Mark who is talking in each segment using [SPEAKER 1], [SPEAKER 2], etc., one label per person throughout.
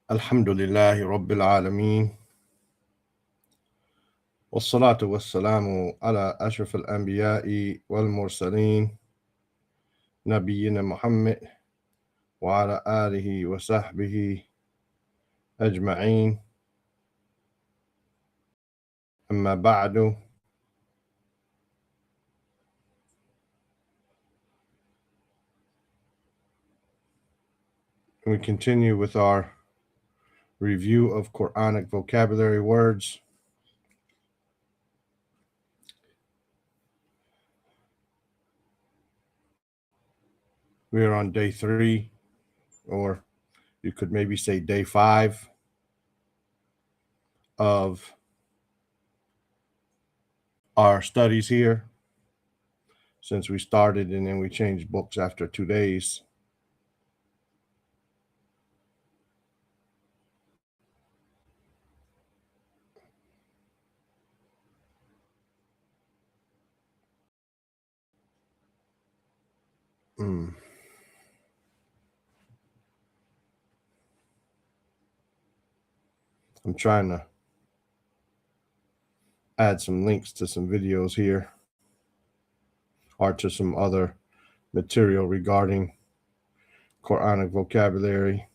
[SPEAKER 1] Alhamdulillahi Rabbil Alameen. Wassalatu wassalamu ala ashraf al-anbiya'i wal mursaleen. Nabiyyina Muhammad wa ala alihi wa sahbihi ajma'een. Amma ba'du. We continue with our review of Qur'anic vocabulary words. We are on day 3, or you could maybe say day 5 of our studies here, since we started and then we changed books after 2 days. I'm trying to add some links to some videos here, or to some other material regarding Qur'anic vocabulary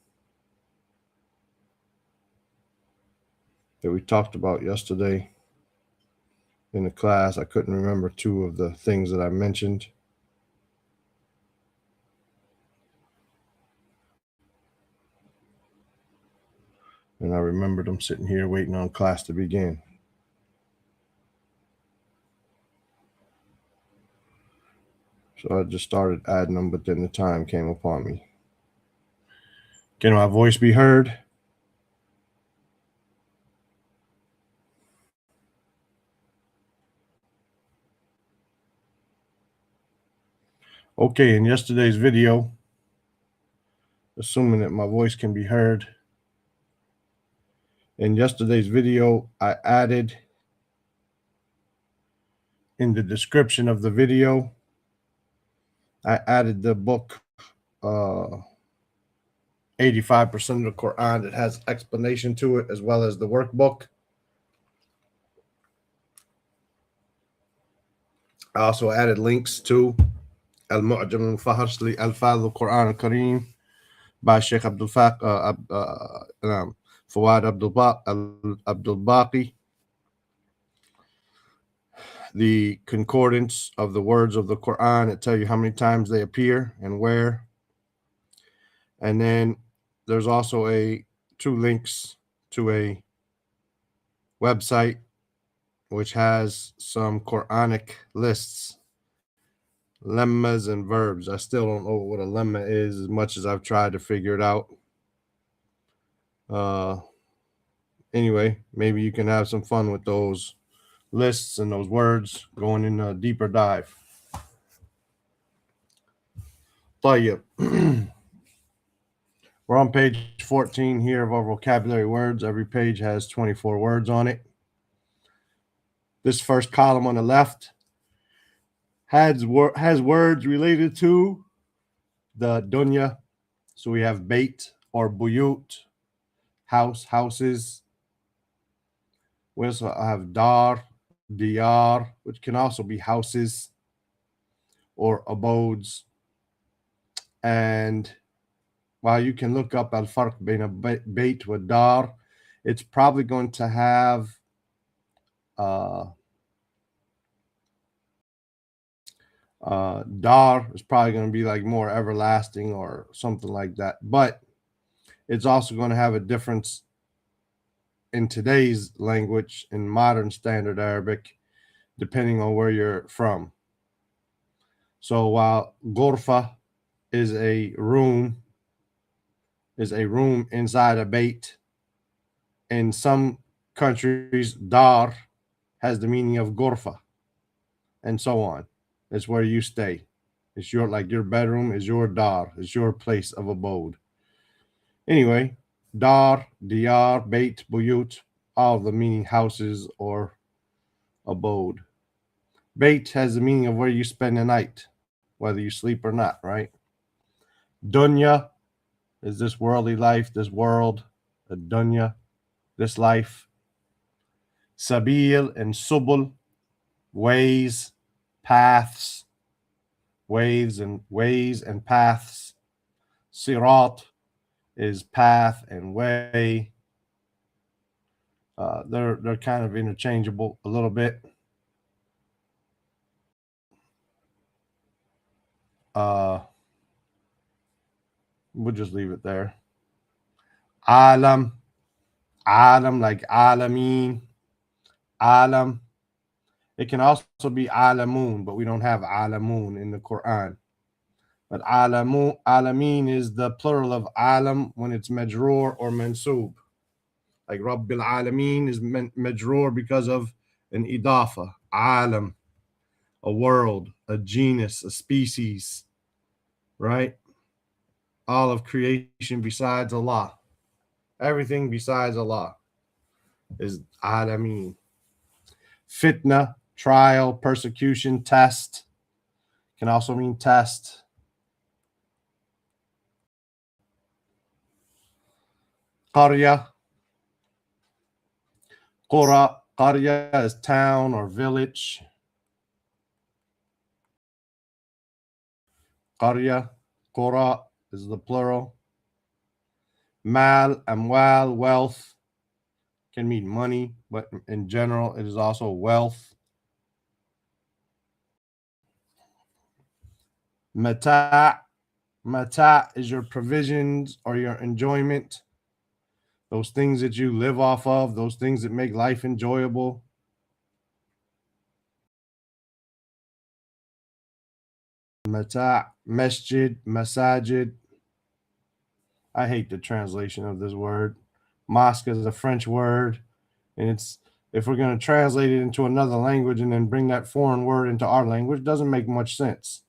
[SPEAKER 1] that we talked about yesterday in the class. I couldn't remember 2 of the things that I mentioned. And I remembered them sitting here waiting on class to begin. So I just started adding them, but then the time came upon me. Can my voice be heard? Okay, in yesterday's video, assuming that my voice can be heard, in yesterday's video, I added in the description of the video, I added the book 85% of the Quran that has explanation to it, as well as the workbook. I also added links to Al-Mu'jam al-Fahrs li Alfaz al-Quran al-Kareem by Sheikh Fawad Abdul Baqi, the concordance of the words of the Quran. It tells you how many times they appear and where. And then there's also 2 links to a website which has some Quranic lists, lemmas and verbs. I still don't know what a lemma is, as much as I've tried to figure it out. Anyway, maybe you can have some fun with those lists and those words going in a deeper dive. طيب. We're on page 14 here of our vocabulary words. Every page has 24 words on it. This first column on the left has words related to the dunya. So we have bait or buyut, house, houses. We also have dar, diyar, which can also be houses or abodes. And while you can look up al-farq bain bait wa dar, it's probably going to have dar is probably going to be like more everlasting or something like that. But it's also going to have a difference in today's language, in modern standard Arabic, depending on where you're from. So while ghurfa is a room inside a bait, in some countries dar has the meaning of ghurfa, and so on. It's where you stay. It's your bedroom is your dar, is your place of abode. Anyway, dar, diyar, bait, buyut, all of the meaning houses or abode. Bait has the meaning of where you spend the night, whether you sleep or not, right? Dunya is this worldly life, this world, dunya, this life. Sabil and subul, ways, paths, ways and paths. Sirat is path and way. They're kind of interchangeable a little bit. We'll just leave it there. Alam, alam like alameen, alam. It can also be alamun, but we don't have alamun in the Quran. But alamun, alameen is the plural of alam when it's majroor or mansub. Like Rabbil Alameen is majroor because of an idafa, alam, a world, a genus, a species, right? All of creation besides Allah. Everything besides Allah is alameen. Fitna, trial, persecution, test, can also mean test. Qarya, qura, qarya is town or village. Qarya, qura is the plural. Mal, amwal, wealth, can mean money, but in general, it is also wealth. Mata, mata is your provisions or your enjoyment. Those things that you live off of, those things that make life enjoyable. Mata, masjid, masajid. I hate the translation of this word. Mosque is a French word, and it's, if we're going to translate it into another language and then bring that foreign word into our language, it doesn't make much sense.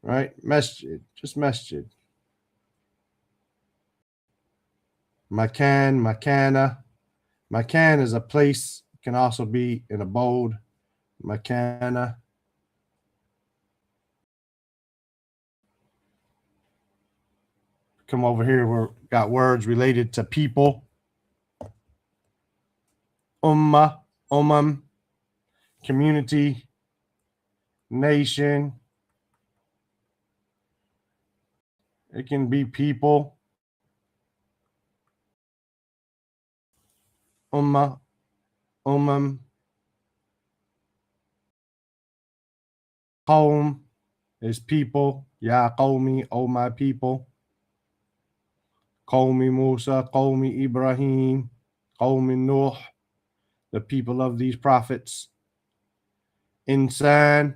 [SPEAKER 1] Right? Masjid, just masjid. Makan, makana. Makan is a place, can also be an abode. Makana. Come over here, we've got words related to people. Ummah, community, nation. It can be people. Ummah, qawm is people. Ya qawmi, oh my people. Qawmi Musa, Qawmi Ibrahim, Qawmi Nuh, the people of these prophets. Insan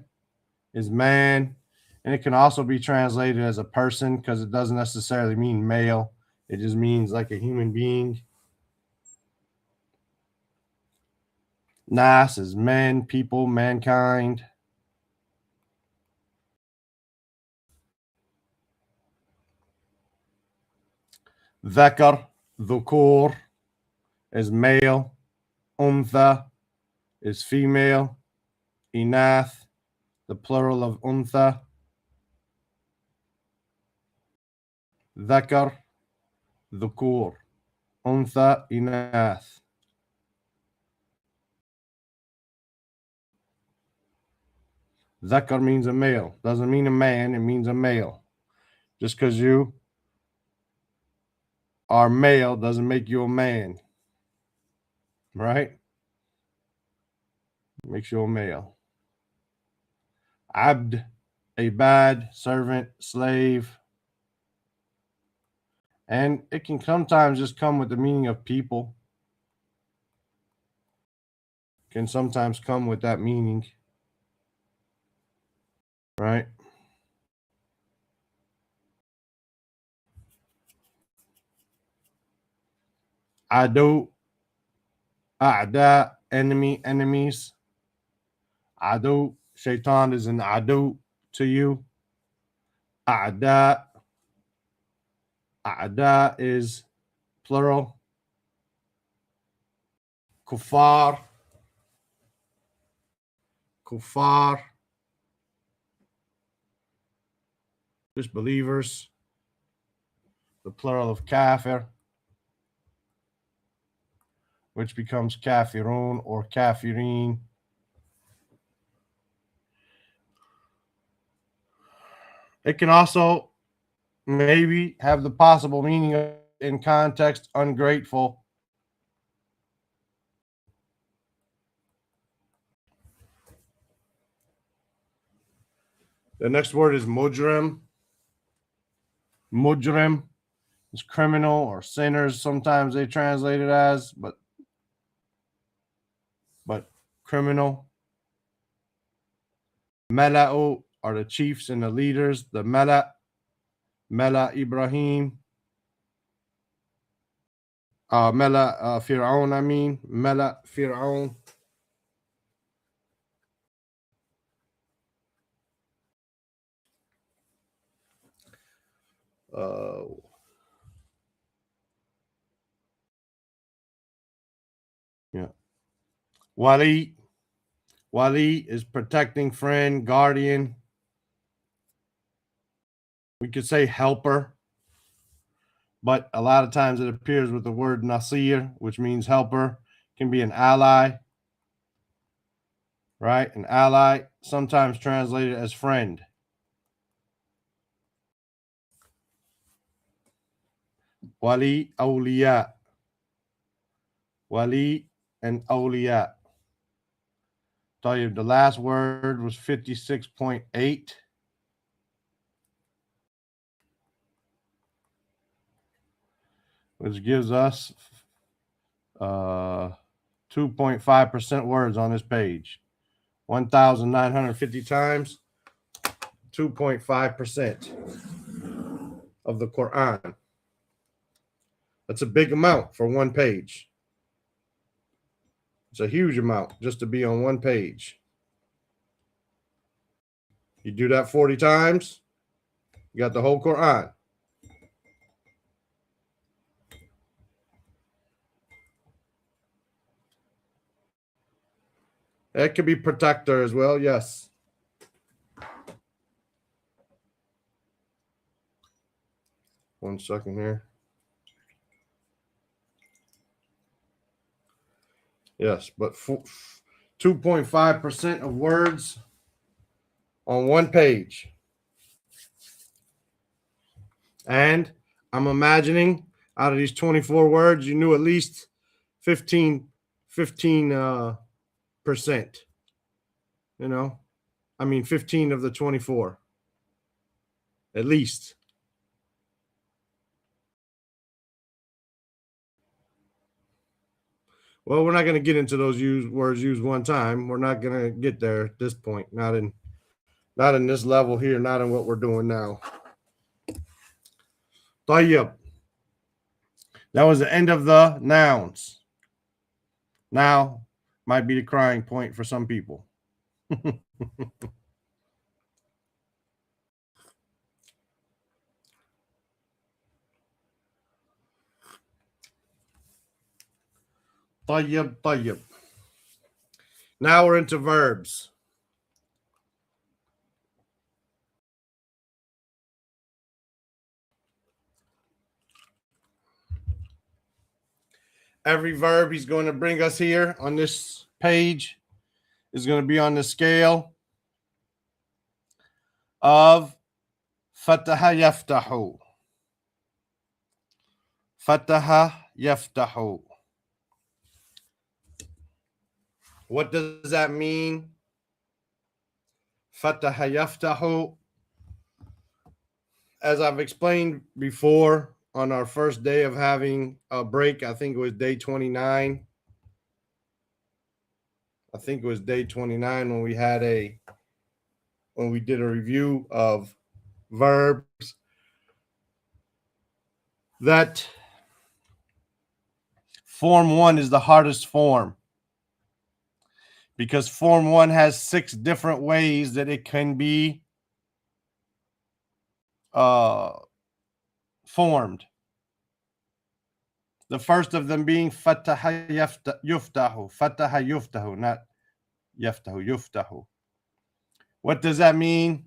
[SPEAKER 1] is man, and it can also be translated as a person because it doesn't necessarily mean male. It just means like a human being. Nas is men, people, mankind. Dhakar, dhukur, is male. Untha is female. Inath, the plural of untha. Dhakar, dhukur. Untha, inath. Dhakar means a male. Doesn't mean a man, it means a male. Just because you are male doesn't make you a man. Right? Makes you a male. Abd, ibad, servant, slave. And it can sometimes just come with the meaning of people. Can sometimes come with that meaning. Right? Adu, a'da, enemy, enemies. Adu, shaitan is an adu to you. A'da, a'da is plural. Kuffar, kuffar, disbelievers. The plural of kafir. which becomes kafirun or kafirin. It can also maybe have the possible meaning of, in context, ungrateful. The next word is mujrim. Mujrim is criminal or sinners. Sometimes they translate it as, but criminal. Mala'u are the chiefs and the leaders. The Mala Ibrahim. Mala Fir'aun, I mean. Mala Fir'aun. Yeah. Wali. Wali is protecting friend, guardian. We could say helper, but a lot of times it appears with the word nasir, which means helper. Can be an ally, right? An ally, sometimes translated as friend. Wali, awliya. Wali and awliya. Tell you the last word was 56.8. Which gives us 2.5% words on this page. 1,950 times, 2.5% of the Quran. That's a big amount for one page. It's a huge amount just to be on one page. You do that 40 times, you got the whole Quran. It could be protector as well, yes. One second here. Yes, but 2.5% of words on one page. And I'm imagining out of these 24 words, you knew at least 15%. You know, I mean, 15 of the 24, at least. Well, we're not going to get into those words used one time. We're not going to get there at this point. Not in this level here. Not in what we're doing now. Tayyib. That was the end of the nouns. Now might be the crying point for some people. Tayyib, tayyib. Now we're into verbs. Every verb he's going to bring us here on this page is going to be on the scale of fataha yaftahu. Fataha yaftahu. What does that mean? Fataha yaftahu. As I've explained before, on our first day of having a break, I think it was day 29. I think it was day 29 when we did a review of verbs, that form 1 is the hardest form, because form 1 has 6 different ways that it can be formed. The first of them being fataha yuftahu. Fataha yuftahu, not yaftahu, yuftahu. What does that mean?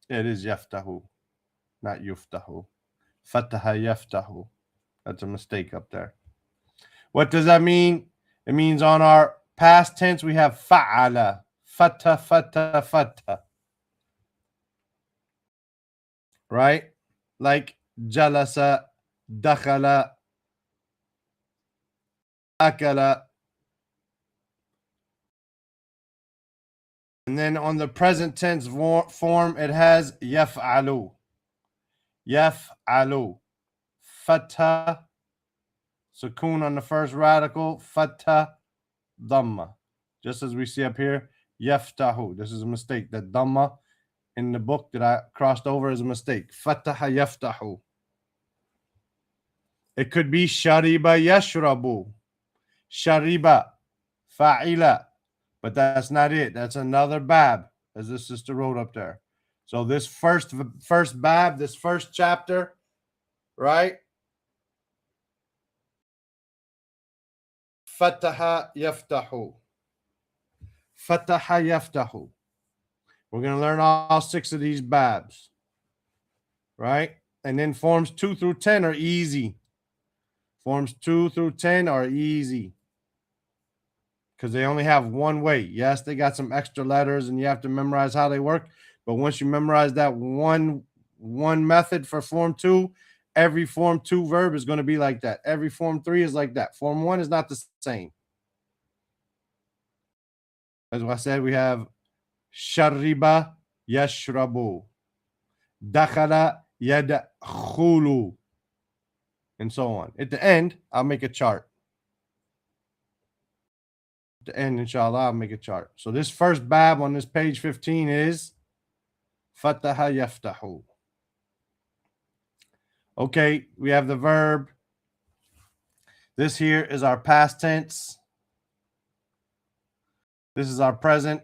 [SPEAKER 1] It is yaftahu, not yuftahu. Fataha yaftahu. That's a mistake up there. What does that mean? It means on our past tense we have fa'ala, fata, fata, fata. Right? Like jalasa, dakhala, akala. And then on the present tense form, it has yaf'alu. Yaf'alu. Fatha, sukoon on the first radical, fatha, dhamma. Just as we see up here, yaftahu. This is a mistake. The dhamma in the book that I crossed over is a mistake. Fataha yaftahu. It could be shariba yashrabu. Shariba, fa'ila. But that's not it. That's another bab, as the sister wrote up there. So this first bab, this first chapter, right? Fataha yaftahu. Fataha yaftahu. We're going to learn all 6 of these babs, right? And then forms 2 through 10 are easy. Forms 2 through 10 are easy because they only have one way. Yes, they got some extra letters and you have to memorize how they work. But once you memorize that one method for form 2, every form 2 verb is going to be like that. Every form 3 is like that. Form 1 is not the same. As I said, we have shariba yashrabu, dakhala yadkhulu, and so on. At the end, I'll make a chart. At the end, inshallah, I'll make a chart. So this first bab on this page 15 is fataha yaftahu. Okay, we have the verb. This here is our past tense. This is our present.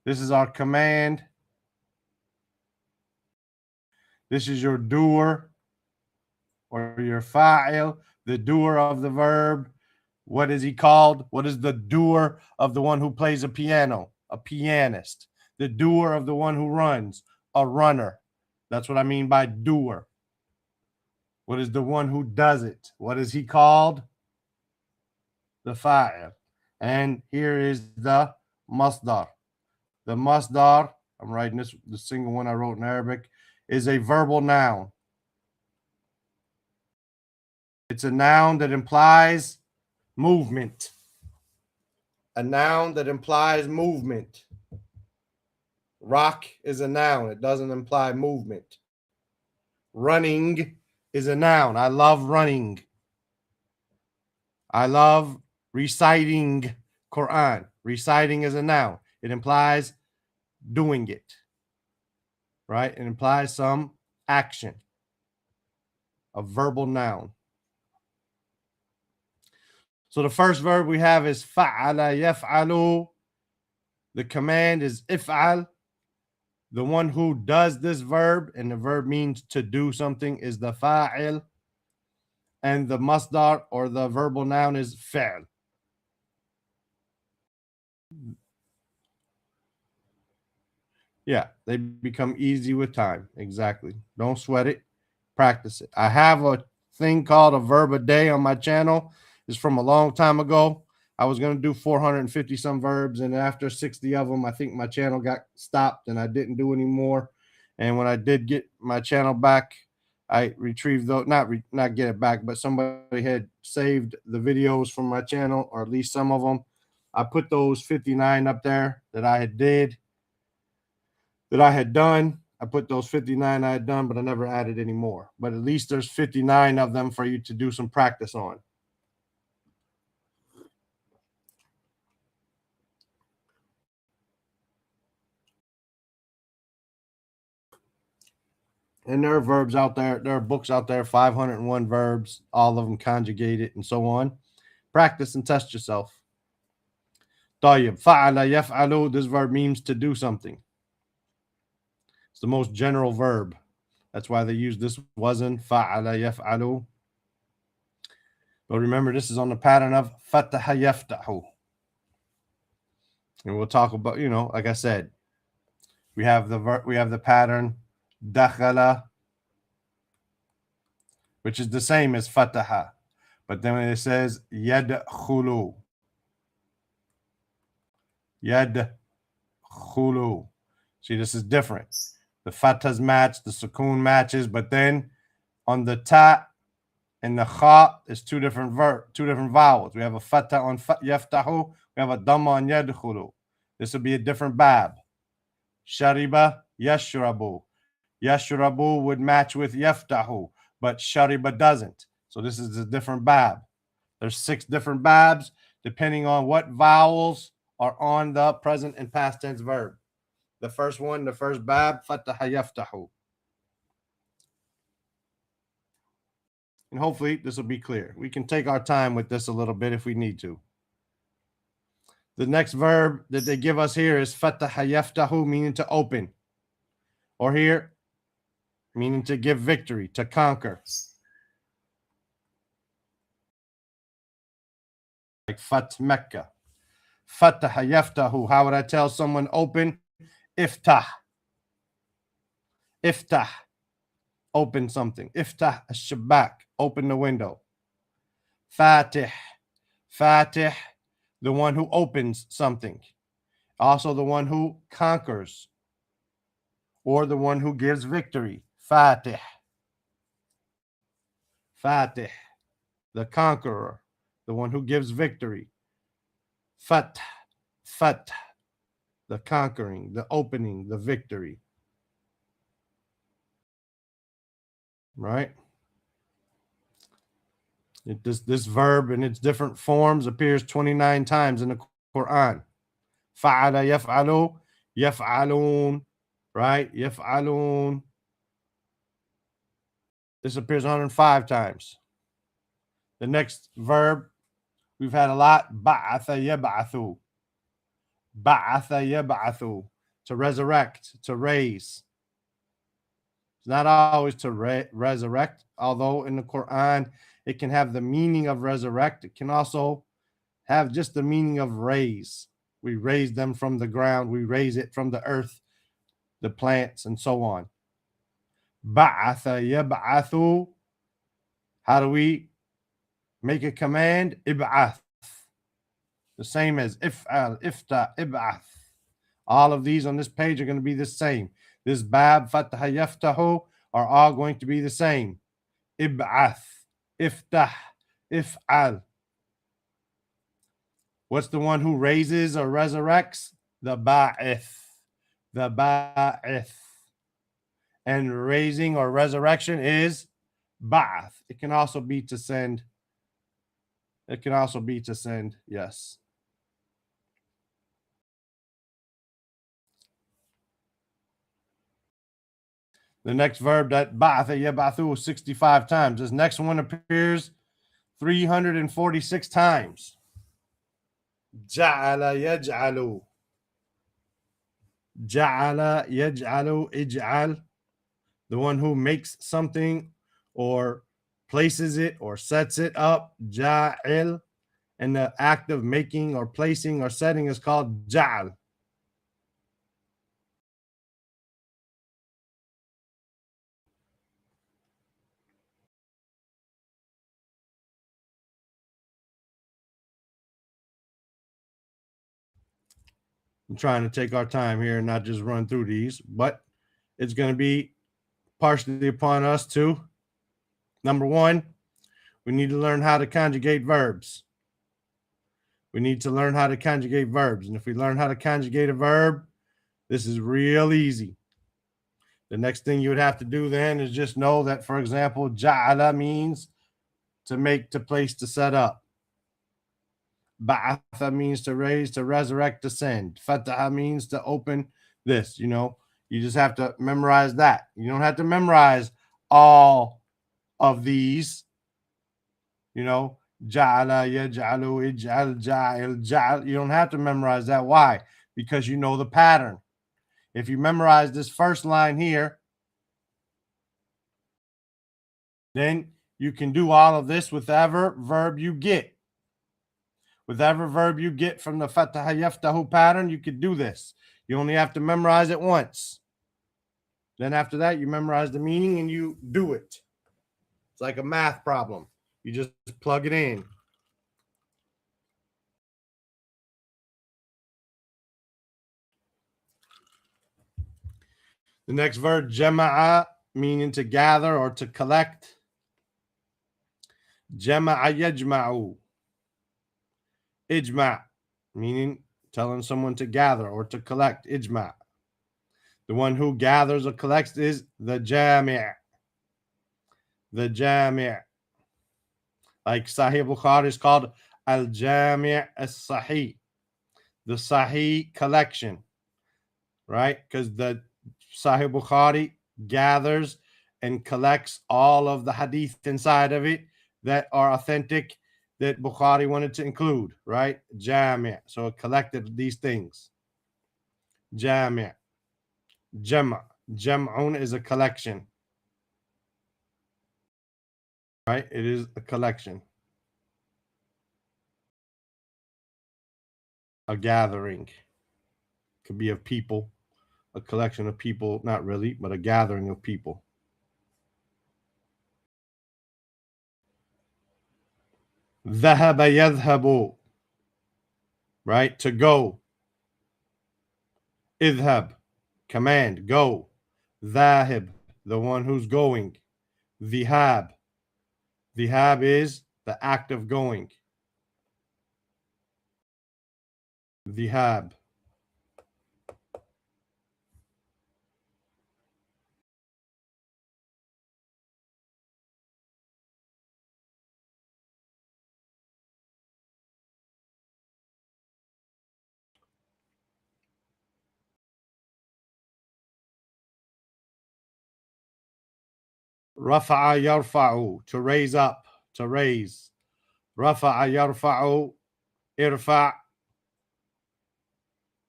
[SPEAKER 1] This is our command. This is your doer or your fa'il, the doer of the verb. What is he called? What is the doer of the one who plays a piano? A pianist. The doer of the one who runs? A runner. That's what I mean by doer. What is the one who does it? What is he called? The fa'il. And here is the masdar. The masdar, I'm writing this, the single one I wrote in Arabic, is a verbal noun. It's a noun that implies movement. A noun that implies movement. Rock is a noun. It doesn't imply movement. Running is a noun. I love running. I love reciting Quran. Reciting is a noun. It implies doing it, right? It implies some action, a verbal noun. So the first verb we have is fa'ala yaf'alu. The command is if'al. The one who does this verb, and the verb means to do something, is the fa'il. And the masdar or the verbal noun is fi'l. Yeah, they become easy with time. Exactly. Don't sweat it. Practice it. I have a thing called a verb a day on my channel. It's from a long time ago. I was going to do 450 some verbs, and after 60 of them, I think my channel got stopped and I didn't do any more. And when I did get my channel back, I retrieved those, not get it back, but somebody had saved the videos from my channel, or at least some of them. I put those 59 up there that I had done. I put those 59 I had done, but I never added any more. But at least there's 59 of them for you to do some practice on. And there are verbs out there. There are books out there, 501 verbs, all of them conjugated and so on. Practice and test yourself. طيب. فعل يفعل. This verb means to do something. It's the most general verb. That's why they use this wazn. فعل يفعل. But remember, this is on the pattern of فتح يفتح. And we'll talk about, like I said, we have the pattern dakhala, which is the same as fataha. But then when it says yadkhulu, yadkhulu. See, this is different. The fathahs match, the sukoon matches, but then on the ta and the kha is two different vowels. We have a fatah on yaftahu, we have a dhamma on yadkhulu. This will be a different bab. Shariba yashrabu. Yashrabu would match with yaftahu, but shariba doesn't. So this is a different bab. There's 6 different babs depending on what vowels are on the present and past tense verb. The first one, the first bab, fataha yaftahu. And hopefully this will be clear. We can take our time with this a little bit if we need to. The next verb that they give us here is fataha yaftahu, meaning to open. Or here, meaning to give victory, to conquer. Like Fat Mecca. Fataha yaftahu. How would I tell someone open? Iftah. Iftah. Open something. Iftah ash-shabak. Open the window. Fatih. Fatih. The one who opens something. Also the one who conquers. Or the one who gives victory. Fatih. Fatih. The conqueror. The one who gives victory. Fath. Fath. The conquering, the opening, the victory. Right? This verb in its different forms appears 29 times in the Quran. Fa'ala yaf'alu, yaf'alun, right? Yaf'alun. This appears 105 times. The next verb we've had a lot. Ba'atha yab'athu. Ba'atha yab'athu. To resurrect, to raise. It's not always to resurrect, although in the Quran it can have the meaning of resurrect. It can also have just the meaning of raise. We raise them from the ground. We raise it from the earth, the plants, and so on. Ba'atha yab'athu. How do we make a command? Ib'ath. The same as if'al, ifta, ib'ath. All of these on this page are going to be the same. This bab, fataha yaftahu, are all going to be the same. Ib'ath, iftah, if'al. What's the one who raises or resurrects? The ba'ith. The ba'ith. And raising or resurrection is ba'ath. It can also be to send. It can also be to send, yes. The next verb, that ba'atha yab'athu, 65 times. This next one appears 346 times. Ja'ala yaj'alu. Ja'ala yaj'alu, ij'al. The one who makes something or places it or sets it up. Ja'il. And the act of making or placing or setting is called ja'al. I'm trying to take our time here and not just run through these, but it's going to be partially upon us too. Number one, we need to learn how to conjugate verbs. We need to learn how to conjugate verbs. And if we learn how to conjugate a verb, this is real easy. The next thing you would have to do then is just know that, for example, ja'ala means to make, to place, to set up. Ba'atha means to raise, to resurrect, to send. Fataha means to open this, you know. You just have to memorize that. You don't have to memorize all of these, you know. Ja'ala, yaj'alu, ij'al, ja'il, ja'al. You don't have to memorize that. Why? Because you know the pattern. If you memorize this first line here, then you can do all of this with whatever verb you get. With every verb you get from the fataha yaftahu pattern, you could do this. You only have to memorize it once. Then after that, you memorize the meaning and you do it. It's like a math problem. You just plug it in. The next verb, jama'a, meaning to gather or to collect. Jama'a yajma'u. Ijma', meaning telling someone to gather or to collect. Ijma'. The one who gathers or collects is the jami'. The jami'. Like Sahih Bukhari is called al-jami' as-sahih. The Sahih collection. Right? Because the Sahih Bukhari gathers and collects all of the hadith inside of it that are authentic, that Bukhari wanted to include, right? Jami'. So it collected these things. Jami'. Jama'. Jam'un is a collection. Right? It is a collection. A gathering. Could be of people. A collection of people, not really, but a gathering of people. ذهب يذهب, right? To go. Idhab, command, go. Dhahib, the one who's going. Dhihab, dhihab is the act of going. Dhihab. Rafa'a yarfa'u, to raise up, to raise. Rafa'a yarfa'u, irfa',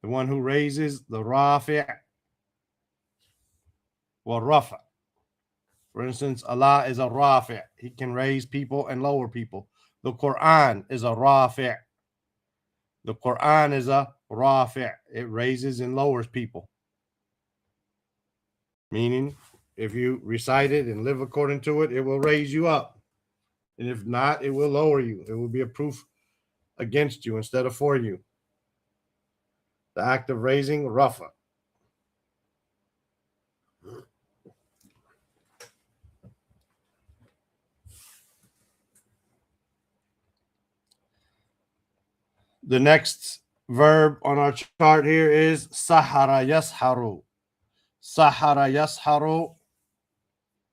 [SPEAKER 1] the one who raises, the rafi', wa rafa'. For instance, Allah is a rafi'. He can raise people and lower people. The Quran is a rafi'. The Quran is a rafi'. It raises and lowers people. Meaning, if you recite it and live according to it, it will raise you up. And if not, it will lower you. It will be a proof against you instead of for you. The act of raising, rafa. The next verb on our chart here is sahara yasharu. Sahara yasharu,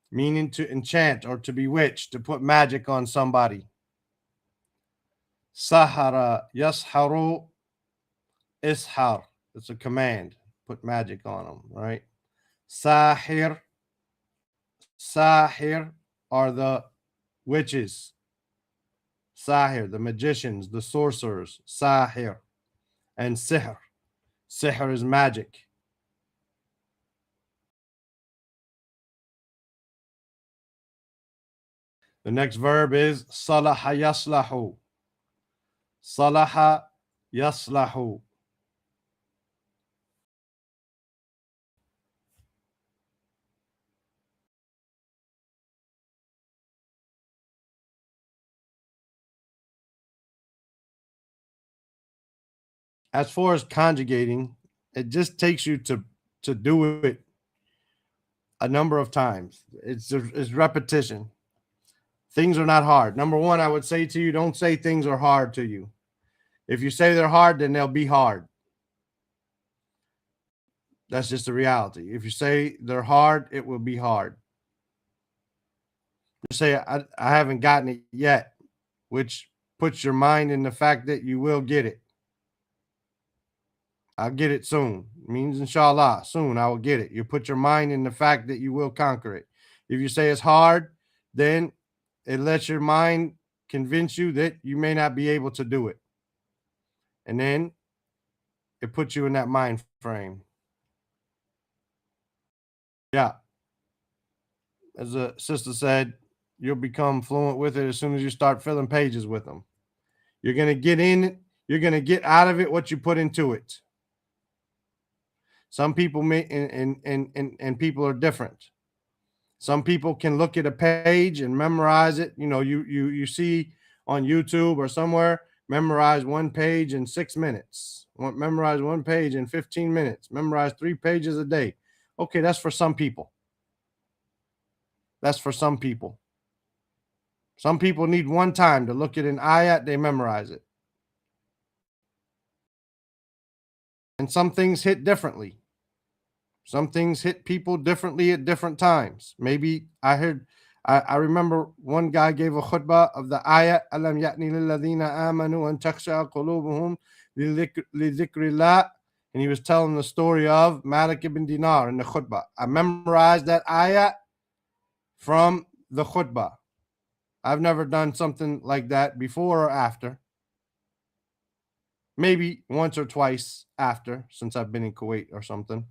[SPEAKER 1] meaning to enchant or to bewitch, to put magic on somebody. Sahara yasharu ishar. It's a command. Put magic on them, right? Sahir. Sahir are the witches. Sahir, the magicians, the sorcerers. Sahir. And sihr. Sihr is magic. The next verb is salaha yaslahu. Salaha yaslahu. As far as conjugating, it just takes you to do it a number of times. It's repetition. Things are not hard. Number one, I would say to you, don't say things are hard to you. If you say they're hard, then they'll be hard. That's just the reality. If you say they're hard, it will be hard. You say, I haven't gotten it yet, which puts your mind in the fact that you will get it. I'll get it soon. It means inshallah, soon I will get it. You put your mind in the fact that you will conquer it. If you say it's hard, then it lets your mind convince you that you may not be able to do it. And then it puts you in that mind frame. Yeah. As a sister said, you'll become fluent with it as soon as you start filling pages with them. You're going to get in, you're going to get out of it what you put into it. Some people may, and people are different. Some people can look at a page and memorize it. You know, you see on YouTube or somewhere, memorize one page in 6 minutes. Memorize one page in 15 minutes. Memorize 3 pages a day. Okay, that's for some people. That's for some people. Some people need one time to look at an ayat, they memorize it. And some things hit differently. Some things hit people differently at different times. Maybe I remember one guy gave a khutbah of the ayat, Alam ya'ni lilladhina amanu an takhsha qulubuhum lidhikrillah. And he was telling the story of Malik ibn Dinar in the khutbah. I memorized that ayat from the khutbah. I've never done something like that before or after. Maybe once or twice after, since I've been in Kuwait or something.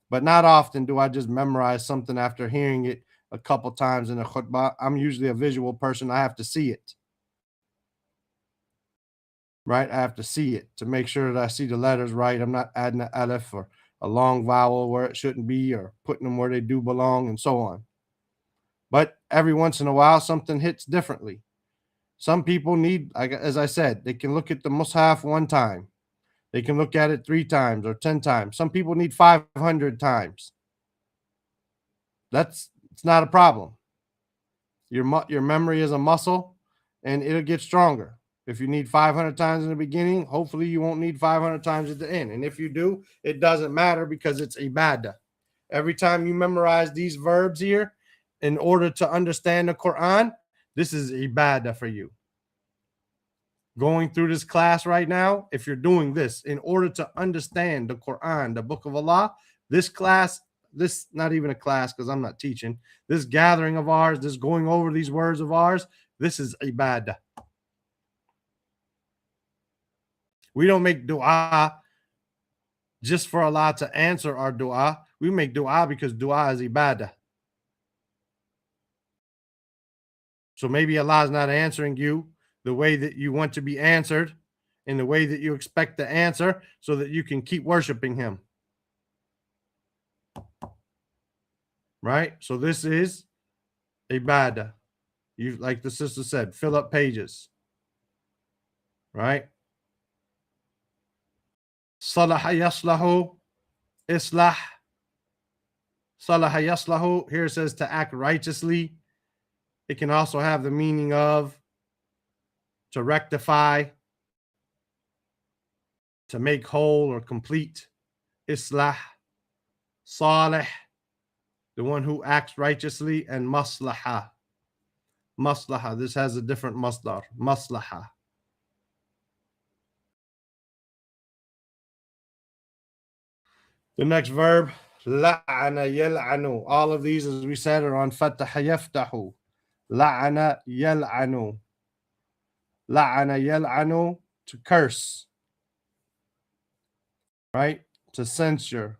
[SPEAKER 1] But not often do I just memorize something after hearing it a couple times in a khutbah. I'm usually a visual person. I have to see it. Right? I have to see it to make sure that I see the letters right. I'm not adding an aleph or a long vowel where it shouldn't be or putting them where they do belong and so on. But every once in a while, something hits differently. Some people need, as I said, they can look at the Mus'haf one time. They can look at it 3 times or 10 times. Some people need 500 times. It's not a problem. Your memory is a muscle, and it'll get stronger. If you need 500 times in the beginning, hopefully you won't need 500 times at the end. And if you do, it doesn't matter because it's ibadah. Every time you memorize these verbs here, in order to understand the Quran, this is ibadah for you. Going through this class right now, if you're doing this in order to understand the Quran, the book of Allah, this class, this not even a class because I'm not teaching, this gathering of ours, this going over these words of ours, this is ibadah. We don't make dua just for Allah to answer our dua. We make dua because dua is ibadah. So maybe Allah is not answering you the way that you want to be answered, in the way that you expect the answer, so that you can keep worshiping him. Right? So this is ibadah. You, like the sister said, fill up pages. Right? Salaha yaslahu, islah. Salaha yaslahu, here it says to act righteously. It can also have the meaning of to rectify, to make whole or complete. Islah, salih, the one who acts righteously, and maslaha. Maslaha, this has a different masdar. Maslaha. The next verb, la'ana yal'anu. All of these, as we said, are on fataha yaftahu. La'ana yal'anu. La'ana yal'anu, to curse. Right? To censure.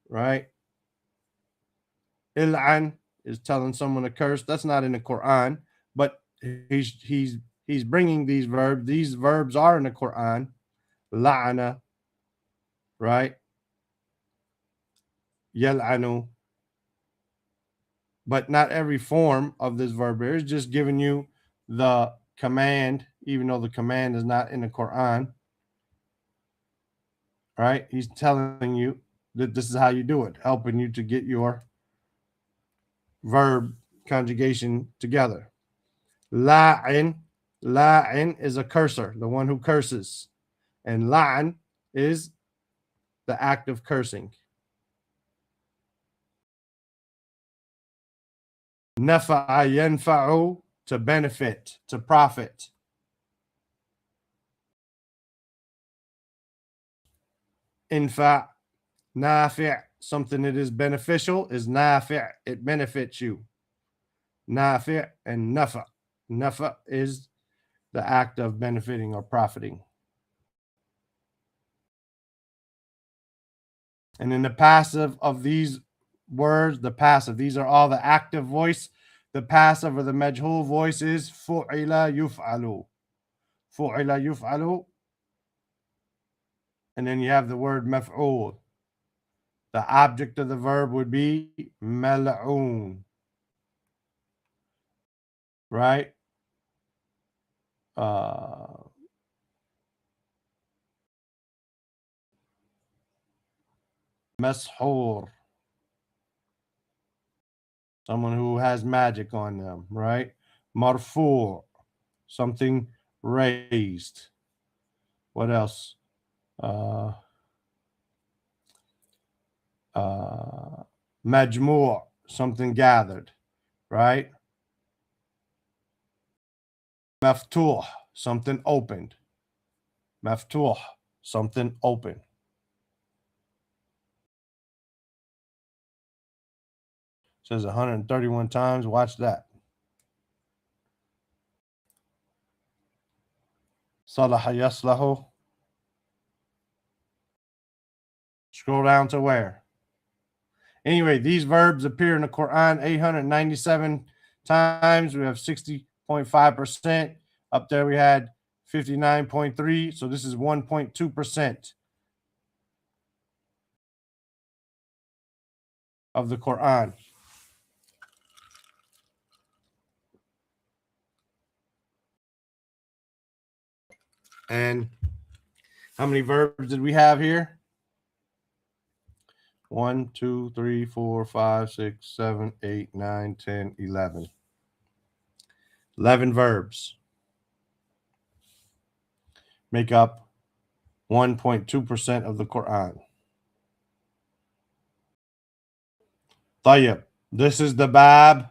[SPEAKER 1] Right? Il'an is telling someone to curse. That's not in the Quran, but he's bringing these verbs. These verbs are in the Quran. La'ana, right? Yal'anu. But not every form of this verb here is just giving you the command, even though the command is not in the Quran. Right? He's telling you that this is how you do it, helping you to get your verb conjugation together. La'in. La'in is a cursor, the one who curses. And la'an is the act of cursing. Nafa'a yanfa'u, to benefit, to profit. Infa', nafi', something that is beneficial, is nafi', it benefits you. Nafi' and nafa'. Nafa' is the act of benefiting or profiting. And in the passive of these words, the passive, these are all the active voice. The passive or the majhul voice is fu'ila yuf'alu. Fu'ila yuf'alu. And then you have the word maf'ul. The object of the verb would be mal'un. right? Mashur, someone who has magic on them, right? Marfu, something raised. What else? Uh, Majmu', something gathered, right? Maftuh, something opened. Maftuh, something open. Says 131 times. Watch that. Salaha yaslahu. Scroll down to where? Anyway, these verbs appear in the Quran 897 times. We have 60.5%. Up there we had 59.3. So this is 1.2% of the Quran. And how many verbs did we have here? 1, 2, 3, 4, 5, 6, 7, 8, 9, 10, 11. 11 verbs make up 1.2% of the Quran. Tayyib. This is the bab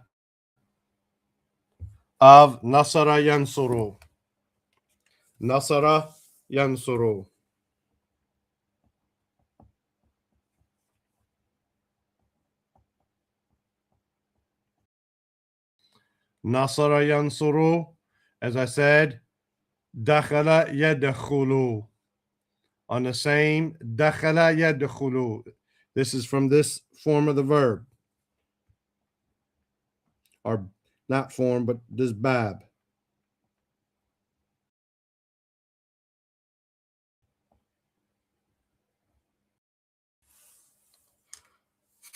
[SPEAKER 1] of Nasara Yansuru. Nasara Yansuru. Nasara Yansuru, as I said, Dakhala Yadkhulu. On the same, Dakhala Yadkhulu. This is from this form of the verb. Or not form, but this bab.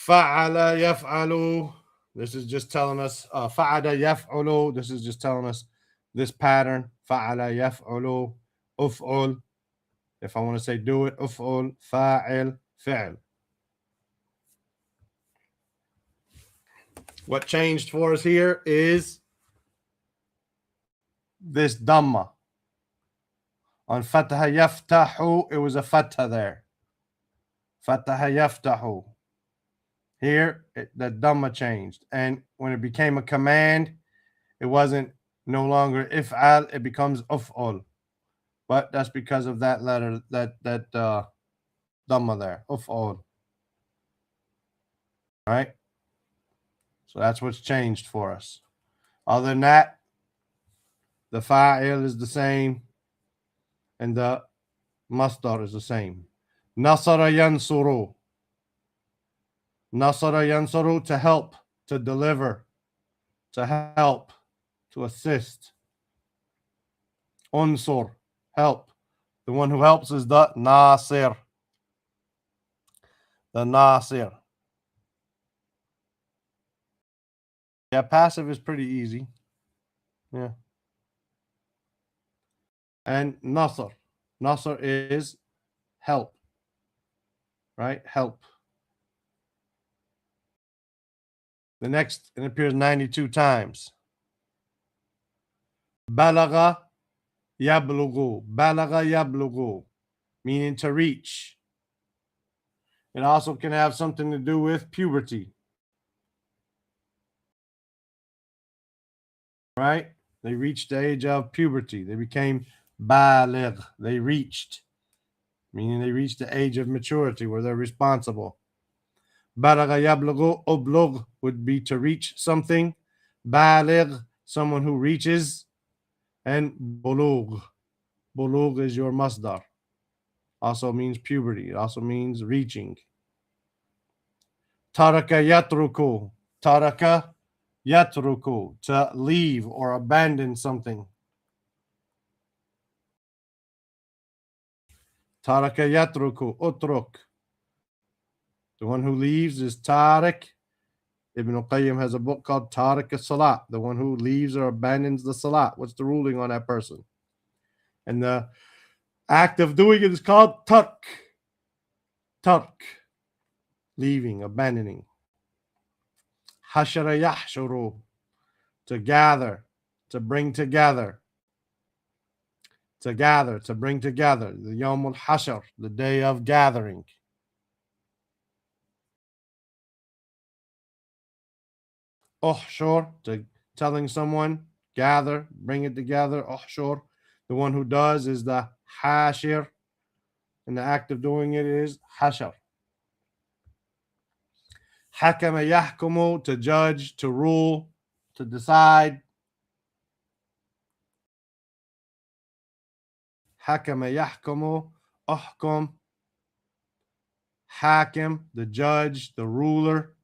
[SPEAKER 1] Fa'ala yaf'alu. This is just telling us fa'ada yaf'ulu. This is just telling us this pattern. Fa'ala yaf'ulu. Uf'ul. If I want to say do it, uf'ul. Fa'il. Fi'l. What changed for us here is this dhamma. On fataha yaftahu, it was a fatha there. Fataha yaftahu. Here, the dhamma changed. And when it became a command, it wasn't no longer if'al, it becomes uf'ul. But that's because of that letter, that dhamma there, uf'ul. Right? So that's what's changed for us. Other than that, the fa'il is the same and the masdar is the same. Nasara yansuru. Nasara yansuru, to help, to deliver, to help, to assist. Unsur, help. The one who helps is the nasir. The nasir. Yeah, passive is pretty easy. Yeah. And nasr. Nasr is help. Right? Help. The next, it appears 92 times. Balagha yablugu. Balagha yablugu. Meaning to reach. It also can have something to do with puberty. Right? They reached the age of puberty. They became baligh. They reached. Meaning they reached the age of maturity where they're responsible. Balagha yablughu, ublugh would be to reach something. Baligh, someone who reaches. And bulugh. Bulugh is your masdar. Also means puberty. It also means reaching. Taraka yatruku. Taraka yatruku, to leave or abandon something. Taraka yatruku, utruk. The one who leaves is tarik Ibn al-Qayyim has a book called Tariq as-Salat, the one who leaves or abandons the Salat. What's the ruling on that person? And the act of doing it is called tark. Tark, leaving, abandoning. Hashara yahshuru, to gather, to bring together. To gather, to bring together. The Yawm al-Hashar, the day of gathering. Uhshur, to telling someone, gather, bring it together. Uhshur, the one who does is the hashir, and the act of doing it is hashar. Hakama yahkumu, to judge, to rule, to decide. Hakama yahkumu, uhkum. Hakim, the judge, the ruler,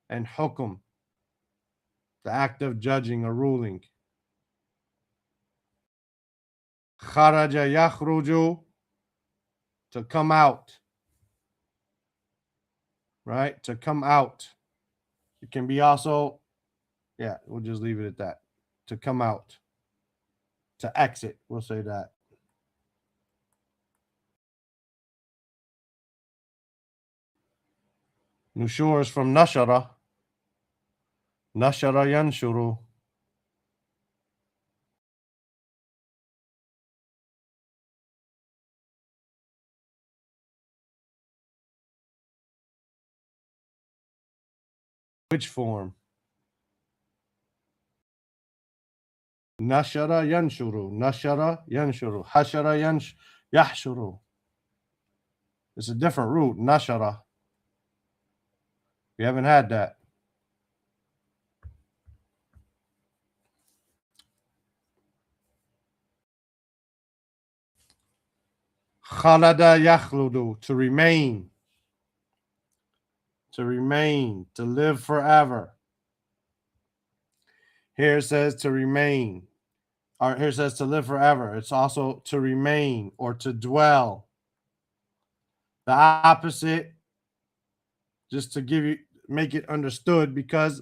[SPEAKER 1] and hukum, the act of judging or ruling. Kharaja yakhruju, to come out. Right? To come out. It can be also, yeah, we'll just leave it at that. To come out. To exit, we'll say that. Nushur is from nashara. Nashara yanshuru. Which form? Nashara yanshuru. Nashara yanshuru. Hashara yahshuru. It's a different root. Nashara. We haven't had that. Khalada yakhludu, to remain. To remain, to live forever. Here it says to remain. Or here it says to live forever. It's also to remain or to dwell. The opposite, just to make it understood, because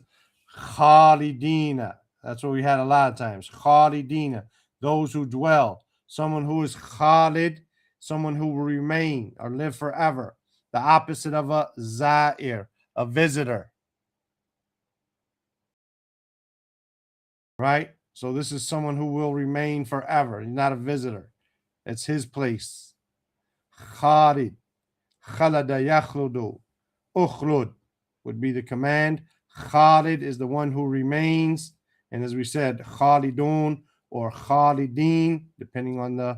[SPEAKER 1] khalidina, that's what we had a lot of times. Khalidina, those who dwell. Someone who is khalid, someone who will remain or live forever. The opposite of a za'ir, a visitor. Right? So this is someone who will remain forever. He's not a visitor. It's his place. Khalid. Khalada yakhludu. Ukhlud would be the command. Khalid is the one who remains. And as we said, Khalidun or Khalidin, depending on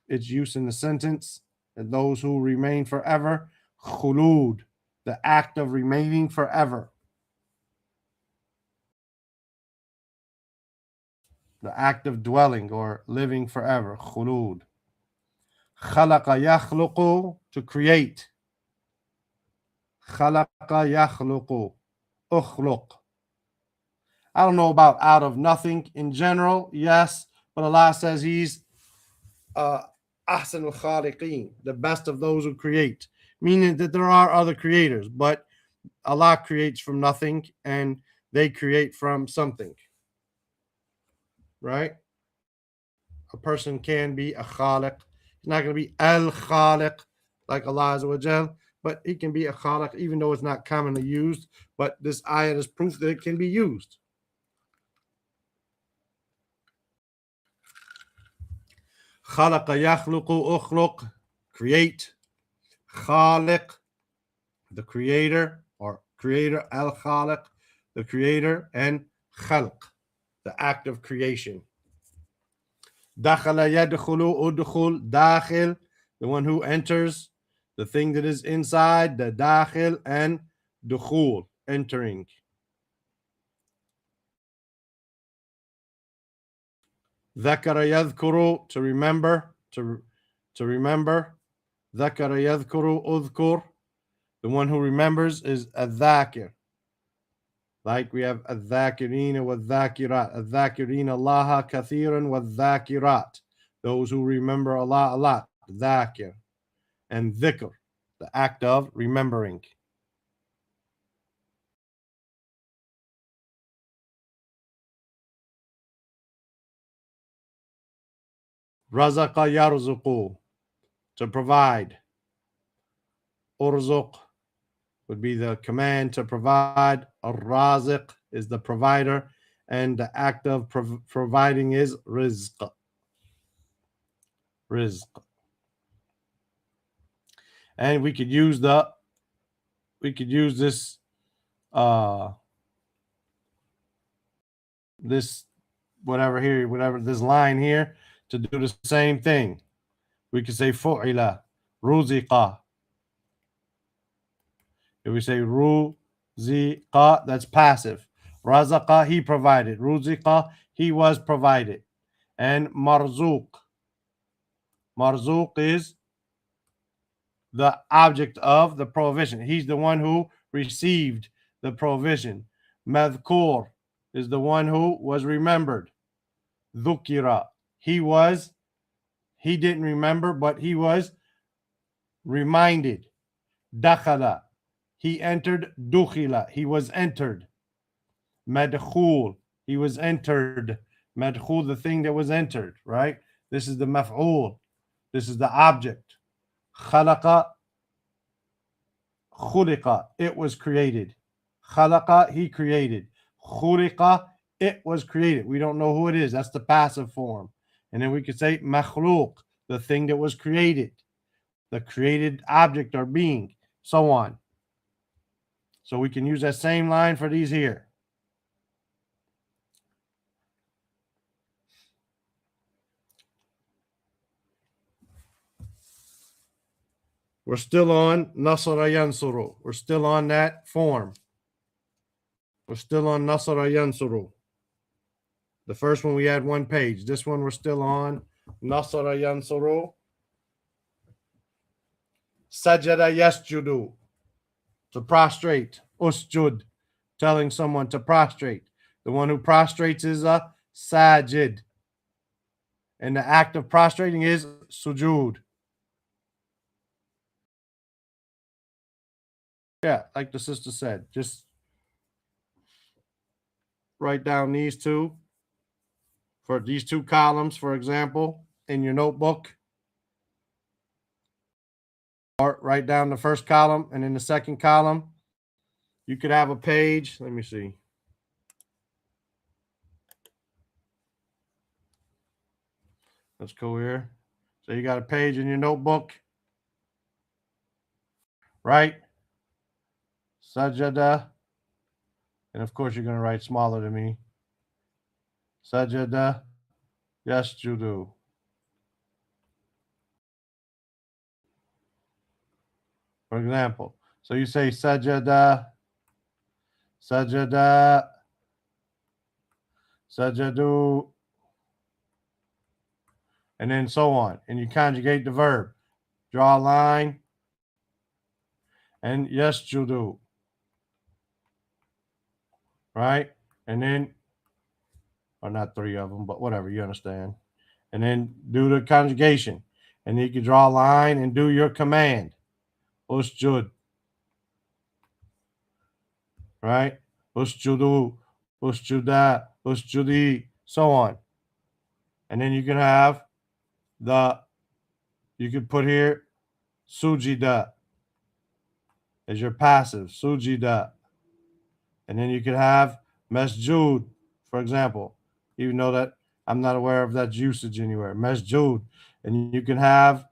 [SPEAKER 1] its use in the sentence, and those who remain forever. Khulud, the act of remaining forever. The act of dwelling or living forever. Khulud. Khalaqa yakhluqu, to create. Khalaqa yakhluqu. Ukhluq. I don't know about out of nothing in general, yes, but Allah says He's Ahsanul Khaliqeen, the best of those who create, meaning that there are other creators, but Allah creates from nothing and they create from something. Right? A person can be a Khaliq. He's not going to be Al Khaliq like Allah Azza wa Jal, but he can be a Khaliq even though it's not commonly used. But this ayat is proof that it can be used. Khalaqa yakhluqu ukhluq, create. Khaliq, the creator, or creator, al khaliq, the creator, and khalq, the act of creation. Dakhala yadkhulu udkhul, dakhil, the one who enters, the thing that is inside, the dakhil, and dukhul, entering. Dhakara yadhkuru, to remember, to remember. Dhakara yadhkuru udhkur, the one who remembers is adh-dhakir. Like we have adh-dhakirina wa dhakirat. Adh-dhakirina Allah kathiran wa dhakirat, those who remember Allah a lot. Dhakir. And dhikr, the act of remembering. Razaqa yarzuqu, to provide. Urzuq would be the command to provide. Ar-raziq is the provider, and the act of providing is rizq. Rizq. And we could use this this whatever this line here to do the same thing. We could say fu'ila, ruziqa. If we say ruziqa, that's passive. Razaqa, he provided. Ruziqa, he was provided. And marzuq. Marzuq is the object of the provision. He's the one who received the provision. Madhkur is the one who was remembered. Dhukira, he didn't remember, but he was reminded. Dakhala, he entered. Dukhila, he was entered. Madkhul, he was entered. Madkhul, the thing that was entered, right? This is the maf'ul. This is the object. Khalaqa, khuliqa, it was created. Khalaqa, he created. Khuliqa, it was created. We don't know who it is. That's the passive form. And then we could say makhluq, the thing that was created, the created object or being, so on. So we can use that same line for these here. We're still on Nasara Yansuru. We're still on that form. We're still on Nasara Yansuru. The first one we had one page. This one we're still on Nasara Yansuru. Sajada Yasjudu, to prostrate. Usjud, telling someone to prostrate. The one who prostrates is a sajid. And the act of prostrating is sujud. Yeah, like the sister said, just write down these two. For these two columns, for example, in your notebook. Or write down the first column, and in the second column, you could have a page. Let me see. Let's go here. So you got a page in your notebook, right? Sajada. And of course, you're going to write smaller than me. Sajada yasjudu. For example, so you say sajada, sajada, sajadu, and then so on. And you conjugate the verb. Draw a line, and yasjudu. Right? And then, or not three of them, but whatever, you understand. And then do the conjugation. And then you can draw a line and do your command. Usjud. Right? Usjudu, usjuda, usjudi, so on. And then you can have you could put here sujida as your passive, sujida. And then you could have masjud, for example, even though that I'm not aware of that usage anywhere. Masjud. And you can have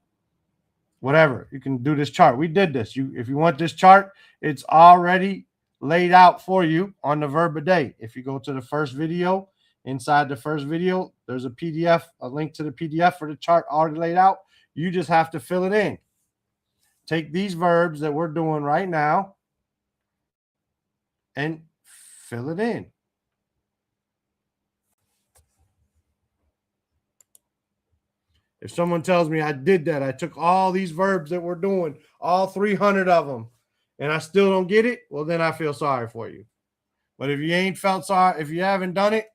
[SPEAKER 1] whatever. You can do this chart. We did this. If you want this chart, it's already laid out for you on the verb a day. If you go to the first video, inside the first video, there's a PDF, a link to the PDF for the chart already laid out. You just have to fill it in. Take these verbs that we're doing right now and fill it in. If someone tells me I did that, I took all these verbs that we're doing, all 300 of them, and I still don't get it, well, then I feel sorry for you. But if you ain't felt sorry, if you haven't done it,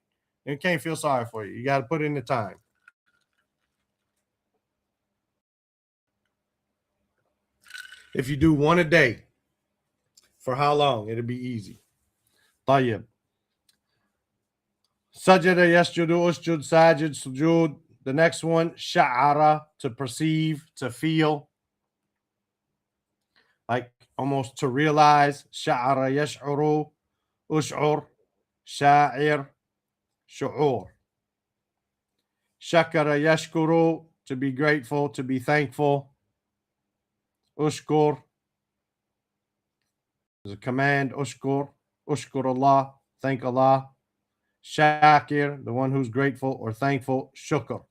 [SPEAKER 1] then can't feel sorry for you. You got to put in the time. If you do one a day, for how long? It'll be easy. طيب. Sajada yasjudu usjud sajid sujud. the next one, sha'ara, to perceive, to feel, like almost to realize. Sha'ara yash'uru, ush'ur, sha'ir, shu'ur. Shakara yashkuru, to be grateful, to be thankful. Ushkur is a command. Ushkur, ushkur Allah, thank Allah. Shakir, the one who's grateful or thankful. Shukr.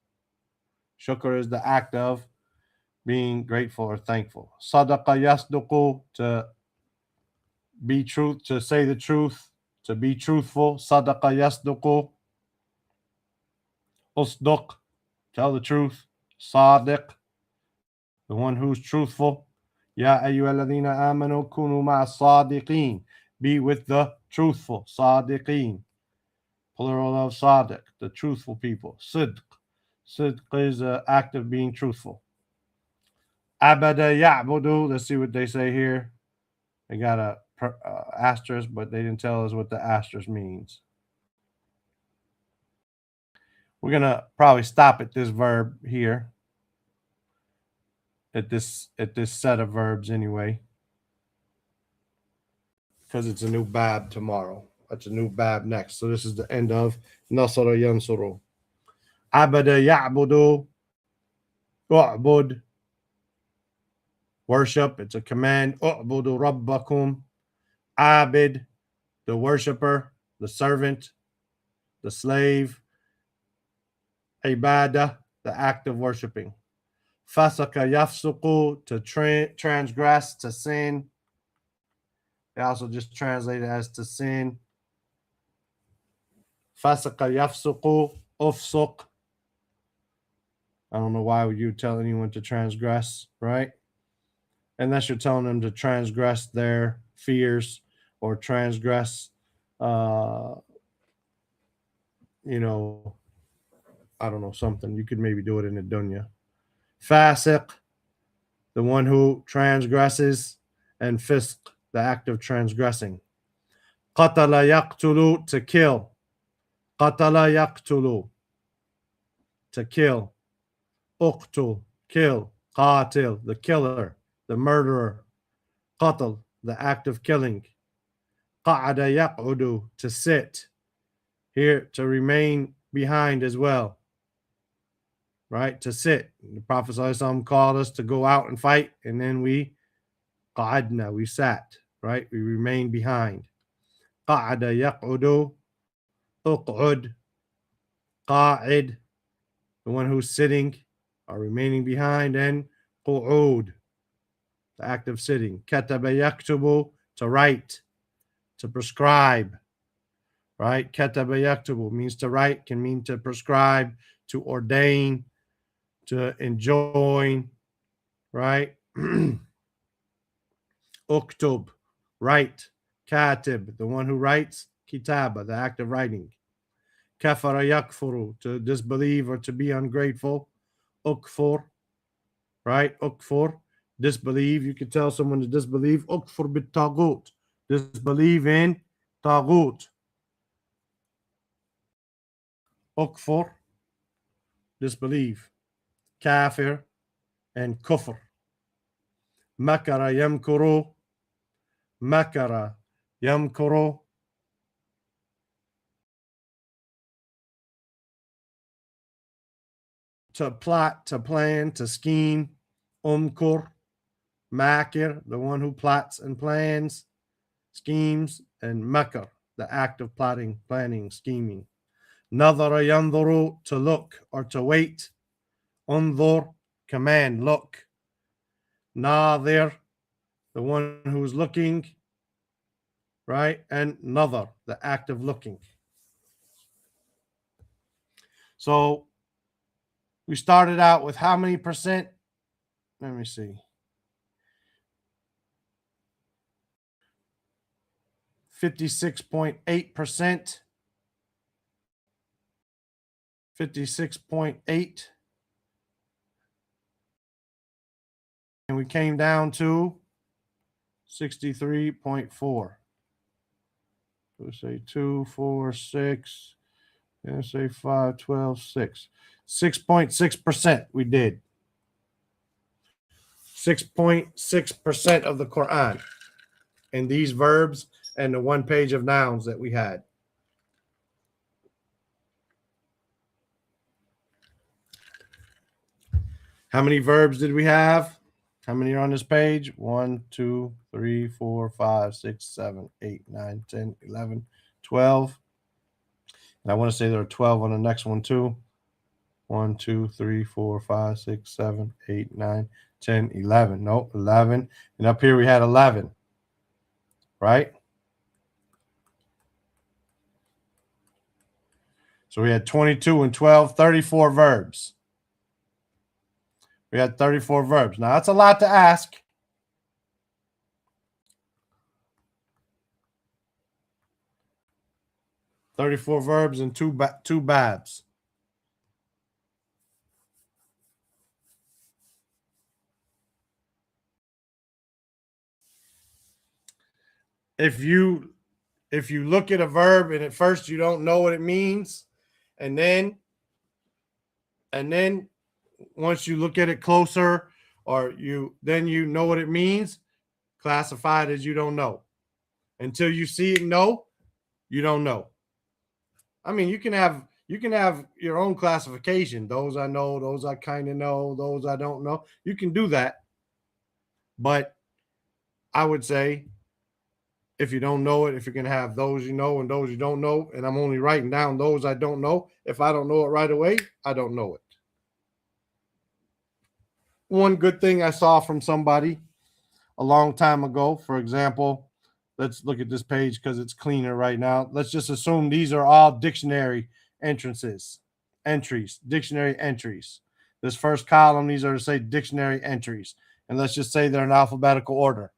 [SPEAKER 1] Shukr is the act of being grateful or thankful. Sadaqa yasduqu, to be truth, to say the truth, to be truthful. Sadaqa yasduqu. Usduq, tell the truth. Sadiq, the one who's truthful. Ya ayyuhalladhina amanu kunu ma'a sadiqeen, be with the truthful. Sadiqeen, plural of sadiq, the truthful people. Sidq, sidq is an act of being truthful. Abada ya'budu, let's see what they say here. They got a asterisk, but they didn't tell us what the asterisk means. We're gonna probably stop at this verb here, at this set of verbs anyway, because it's a new bab tomorrow. That's a new bab next. So this is the end of Nasara Yansuru. Abada ya'budu, u'bud, worship. It's a command. U'budu rabbakum. Abid, the worshiper, the servant, the slave. Ibadah, the act of worshiping. Fasaka yafsuku, to transgress, to sin. They also just translate it as to sin. Fasaka yafsuku, ufsuk. I don't know why would you tell anyone to transgress, right? Unless you're telling them to transgress their fears or transgress, I don't know, something. You could maybe do it in the dunya. Fasiq, the one who transgresses, and fisq, the act of transgressing. Qatala yaqtulu, to kill. Qatala yaqtulu, to kill. Uqtul, kill. Qatil, the killer, the murderer. Qatl, the act of killing. Qa'ada yaq'udu, to sit. Here, to remain behind as well. Right, to sit. The Prophet ﷺ called us to go out and fight, and then we qa'adna, we sat, right? We remained behind. Qa'ada yaq'udu, uq'ud, qa'id, the one who's sitting or remaining behind, and qu'ud, the act of sitting. Kataba yaktubu, to write, to prescribe, right? Kataba yaktubu means to write, can mean to prescribe, to ordain, to enjoin, right? Uktub, write. Katib, the one who writes. Kitaba, the act of writing. Kafara yakfuru, to disbelieve or to be ungrateful. Ukfur, right? Ukfur, disbelieve. You can tell someone to disbelieve. Ukfur bit tagut, disbelieve in tagut. Ukfur, disbelieve. Kafir and kufr. Makara yamkuru, makara yamkuru. To plot, to plan, to scheme. Umkur, makir, the one who plots and plans, schemes, and makar, the act of plotting, planning, scheming. Nadhara yandhuru, to look or to wait. Unzur, command, look. Nadir, the one who's looking, right? And nadhar, the act of looking. So we started out with how many percent? Let me see. 56.8%. 56.8. And we came down to 63.4. So say 2, 4, 6, And say 5, 12, 6. 6.6% we did. 6.6% of the Quran in these verbs and the one page of nouns that we had. How many verbs did we have? How many are on this page? 1, 2, 3, 4, 5, 6, 7, 8, 9, 10, 11, 12. And I want to say there are 12 on the next one too. 1, 2, 3, 4, 5, 6, 7, 8, 9, 10, 11. Nope, 11. And up here we had 11. Right? So we had 22 and 12, 34 verbs. We had 34 verbs. Now, that's a lot to ask. $34 verbs and two babs. If you look at a verb and at first you don't know what it means, and then once you look at it closer, or then you know what it means, classify it as you don't know. Until you see it, you don't know. I mean, you can have your own classification. Those I know, those I kind of know, those I don't know. You can do that. But I would say, if you don't know it, if you're going to have those you know and those you don't know, and I'm only writing down those I don't know, if I don't know it right away, I don't know it. One good thing I saw from somebody a long time ago, for example, let's look at this page because it's cleaner right now. Let's just assume these are all dictionary entries. Dictionary entries. This first column, these are to say dictionary entries. And let's just say they're in alphabetical order.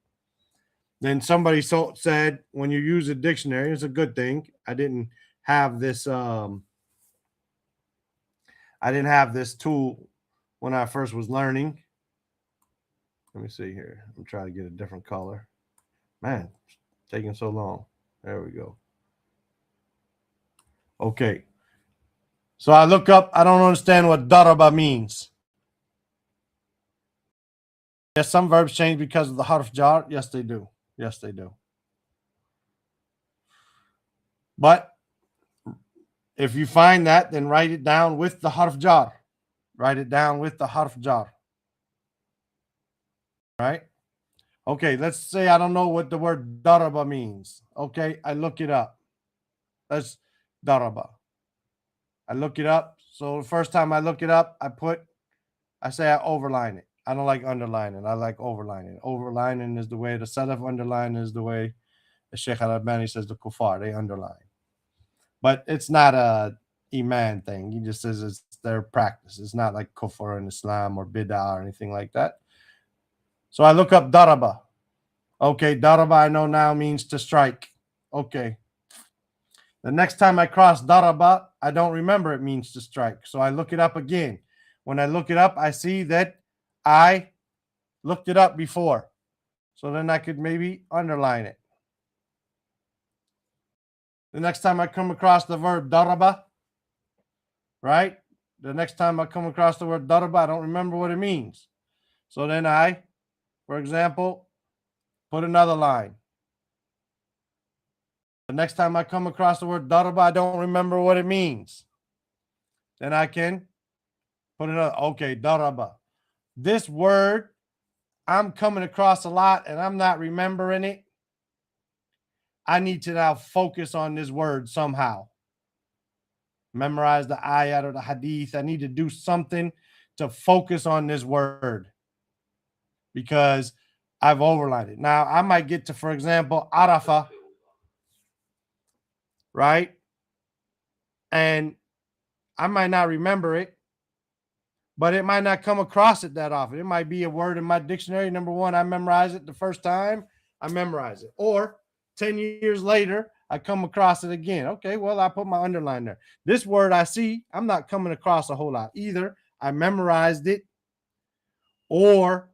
[SPEAKER 1] Then somebody said, when you use a dictionary, it's a good thing. I didn't have this tool when I first was learning. Let me see here. I'm trying to get a different color. Man, it's taking so long. There we go. Okay. So I look up. I don't understand what daraba means. Yes, some verbs change because of the harf jar. Yes, they do. Yes, they do. But if you find that, then write it down with the harf jar. Write it down with the harf jar. Right? Okay, let's say I don't know what the word daraba means. Okay, I look it up. That's daraba. I look it up. So the first time I look it up, I say I overline it. I don't like underlining. I like overlining. Overlining is the way the Salaf underline is the way the Sheikh Al-Albani says the Kuffar. They underline. But it's not a Iman thing. He just says it's their practice. It's not like Kufr in Islam or Bid'ah or anything like that. So I look up daraba. Okay, daraba I know now means to strike. Okay. The next time I cross daraba, I don't remember it means to strike. So I look it up again. When I look it up, I see that I looked it up before. So then I could maybe underline it. The next time I come across the verb daraba, right? The next time I come across the word daraba, I don't remember what it means. So then I, for example, put another line. The next time I come across the word daraba, I don't remember what it means. Then I can put another, okay, daraba. This word I'm coming across a lot and I'm not remembering it. I need to now focus on this word somehow. Memorize the ayat or the hadith. I need to do something to focus on this word because I've overlined it. Now, I might get to, for example, Arafah, right? And I might not remember it, but it might not come across it that often. It might be a word in my dictionary. Number one, I memorize it the first time, I memorize it. Or 10 years later, I come across it again. Okay, well, I put my underline there. This word I see, I'm not coming across a whole lot. Either I memorized it or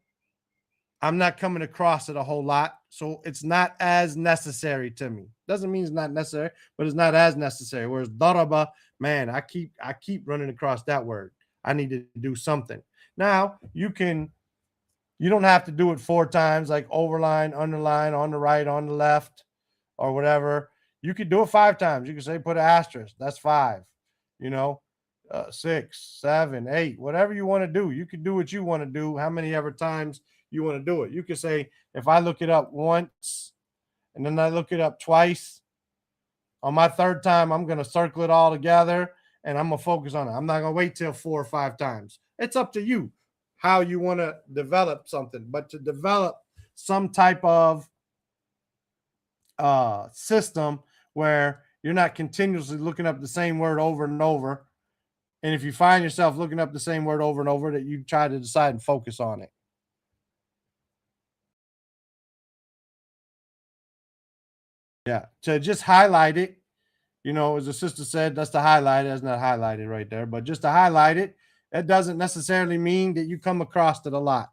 [SPEAKER 1] I'm not coming across it a whole lot, so it's not as necessary to me. Doesn't mean it's not necessary, but it's not as necessary. Whereas daraba, man, I keep running across that word. I need to do something. Now you don't have to do it 4 times, like overline, underline, on the right, on the left, or whatever. You could do it 5 times. You can say put an asterisk. That's 5. 6, 7, 8, whatever you want to do. You can do what you want to do, how many ever times you want to do it. You can say, if I look it up once and then I look it up twice, on my 3rd time, I'm going to circle it all together and I'm going to focus on it. I'm not going to wait till 4 or 5 times. It's up to you how you want to develop something. But to develop some type of system where you're not continuously looking up the same word over and over. And if you find yourself looking up the same word over and over, that you try to decide and focus on it. Yeah, to just highlight it, as the sister said, that's to highlight it. That's not highlighted right there, but just to highlight it, that doesn't necessarily mean that you come across it a lot.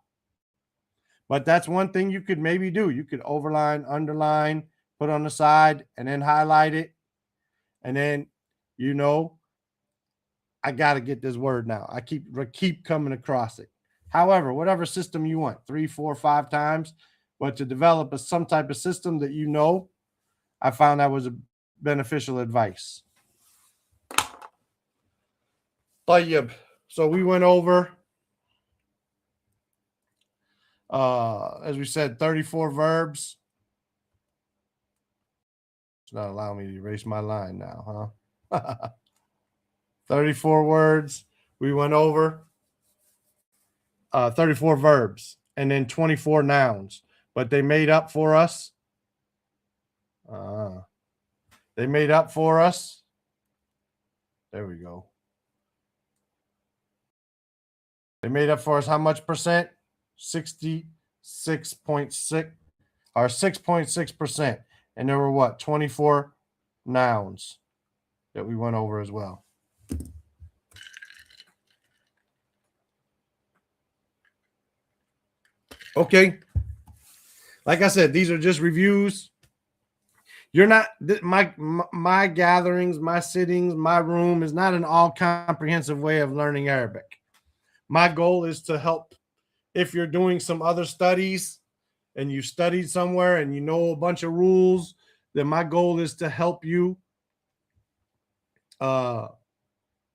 [SPEAKER 1] But that's one thing you could maybe do. You could overline, underline, put on the side, and then highlight it. And then, I got to get this word now. I keep coming across it. However, whatever system you want, 3, 4, 5 times, but to develop some type of system that I found that was a beneficial advice. طيب. So we went over, as we said, 34 verbs. It's not allowing me to erase my line now, huh? 34 words. We went over 34 verbs and then 24 nouns, but they made up for us. There we go. They made up for us how much percent? 66.6 or 6.6%. And there were 24 nouns that we went over as well. Okay. Like I said, these are just reviews. You're not my gatherings, my sittings, my room is not an all comprehensive way of learning Arabic. My goal is to help. If you're doing some other studies and you studied somewhere and you know a bunch of rules, then my goal is to help you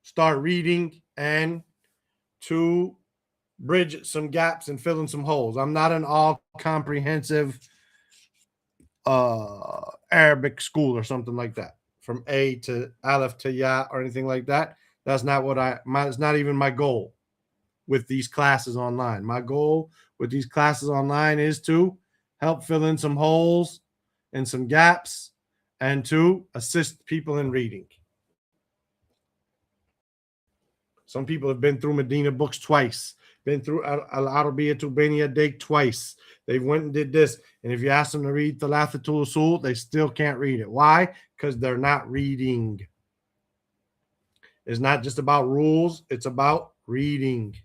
[SPEAKER 1] start reading and to bridge some gaps and fill in some holes. I'm not an all comprehensive Arabic school or something like that, from A to Aleph to Ya or anything like that. That's not what it's not even my goal with these classes online. My goal with these classes online is to help fill in some holes and some gaps and to assist people in reading. Some people have been through Medina books twice, been through Al-Arabiya Tubainiya Dake twice. They went and did this. And if you ask them to read Thalathatul Usul, they still can't read it. Why? Because they're not reading. It's not just about rules. It's about reading,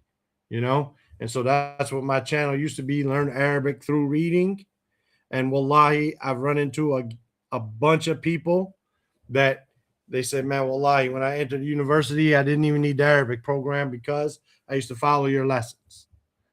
[SPEAKER 1] And so that's what my channel used to be, learn Arabic through reading. And wallahi, I've run into a bunch of people that they said, man, wallahi, when I entered university, I didn't even need the Arabic program because I used to follow your lessons.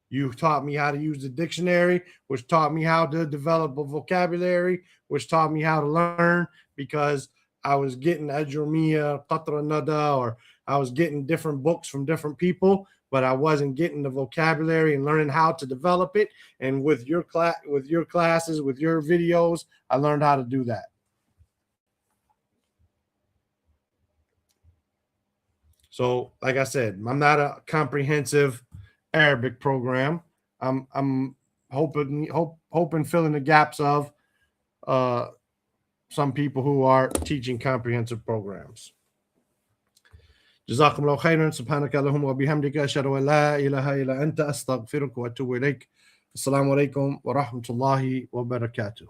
[SPEAKER 1] You taught me how to use the dictionary, which taught me how to develop a vocabulary, which taught me how to learn, because I was getting Ajurmiya, Qatra Nada, or I was getting different books from different people, but I wasn't getting the vocabulary and learning how to develop it. And with your classes, with your videos, I learned how to do that. So, like I said, I'm not a comprehensive Arabic program. I'm hoping filling the gaps of some people who are teaching comprehensive programs. جزاكم الله خيرا سبحانك اللهم وبحمدك أشهد أن لا إله إلا أنت أستغفرك وأتوب إليك. السلام عليكم ورحمة الله وبركاته.